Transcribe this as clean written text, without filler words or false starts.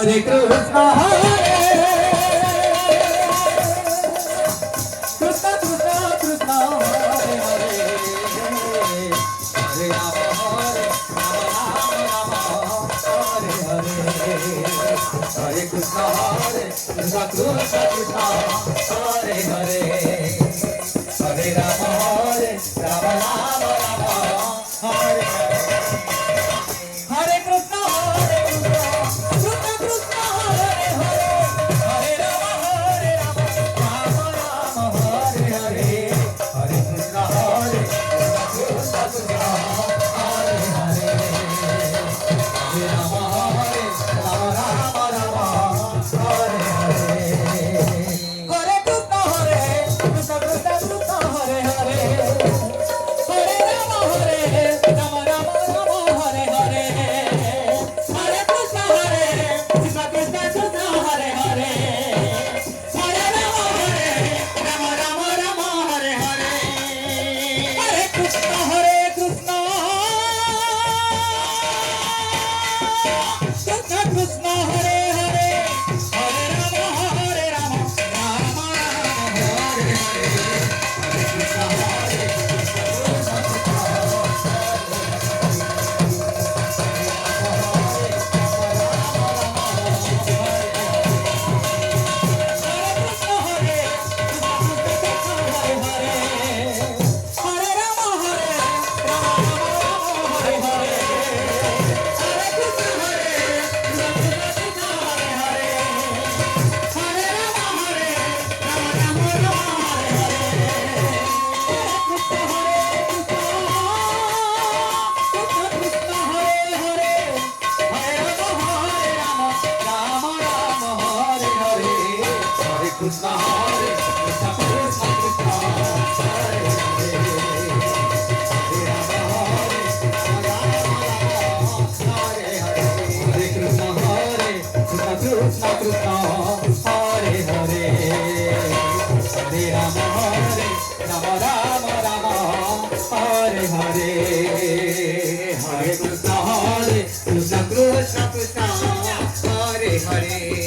Hare Krishna, Krishna Krishna Krishna, Hare Hare, Hare Rama, Rama Rama, Hare Hare, Hare Krishna, Krishna Krishna Krishna, Hare Hare, Hare Rama, Rama Rama, Hare Hare. Hare Krishna, Krishna Krishna, Hare Hare, Hare Rama, Rama Rama, Hare Hare, Hare Krishna, Krishna Krishna, Hare Hare, Hare Rama, Rama Rama, Hare Hare, Hare Krishna, Krishna Krishna, Hare Hare, Hare Rama, Rama Rama, Hare Hare, Hare Krishna, Krishna Krishna, Hare Hare, Hare Rama, Rama Rama, Hare Hare, Hare Krishna, Krishna Krishna, Hare Hare, Hare Rama, Rama Rama, Hare Hare, Hare Krishna, Krishna, Hare Krishna, Krishna Krishna, Hare Hare, Hare Rama, Hare Hare, Hare Krishna, Krishna Krishna, Hare Hare, Hare Rama, Rama Rama, Hare Hare, Hare Krishna, Krishna Krishna, Hare Hare.